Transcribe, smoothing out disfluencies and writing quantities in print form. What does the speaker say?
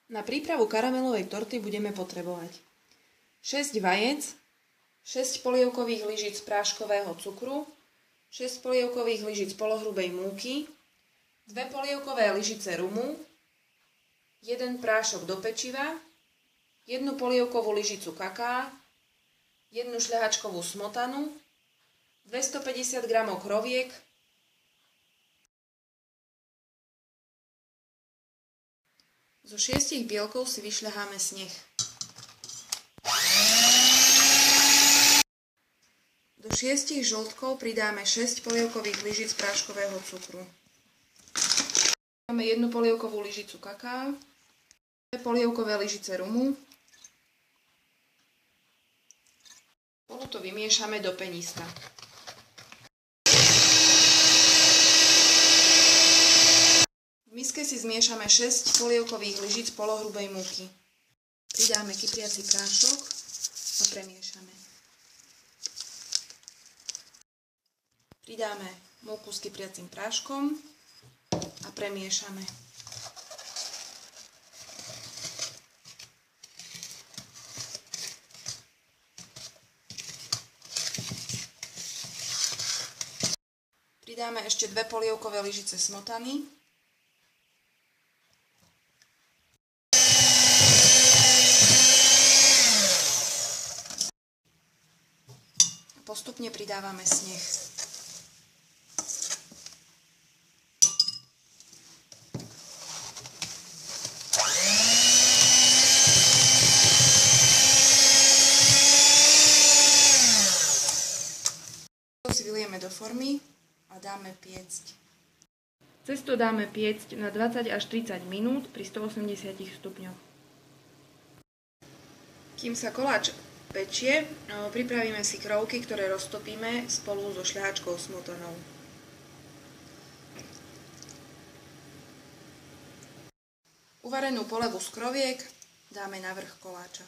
Na prípravu karamelovej torty budeme potrebovať 6 vajec, 6 polievkových lyžic práškového cukru, 6 polievkových lyžic polohrubej múky, 2 polievkové lyžice rumu, 1 prášok do pečiva, 1 polievkovú lyžicu kaká, 1 šľahačkovú smotanu, 250 g kroviek, zo 6 bielkov si vyšľaháme sneh. Do 6 žltkov pridáme 6 polievkových lyžic práškového cukru. Dáme 1 polievkovú lyžicu kaká, 2 polievkové lyžice rumu. Spolu to vymiešame do penista. V miske si zmiešame 6 polievkových lyžic polohrubej múky. Pridáme kypriaci prášok a premiešame. Pridáme múku s kypriacim práškom a premiešame. Pridáme ešte 2 polievkové lyžice smotany. Postupne pridávame sneh. Si vylieme do formy a dáme piecť. Cesto dáme piecť na 20 až 30 minút pri 180 stupňoch. Kým sa koláč pečie, pripravíme si krovky, ktoré roztopíme spolu so šľahačkou smotanou. Uvarenú polevu z kroviek dáme na vrch koláča.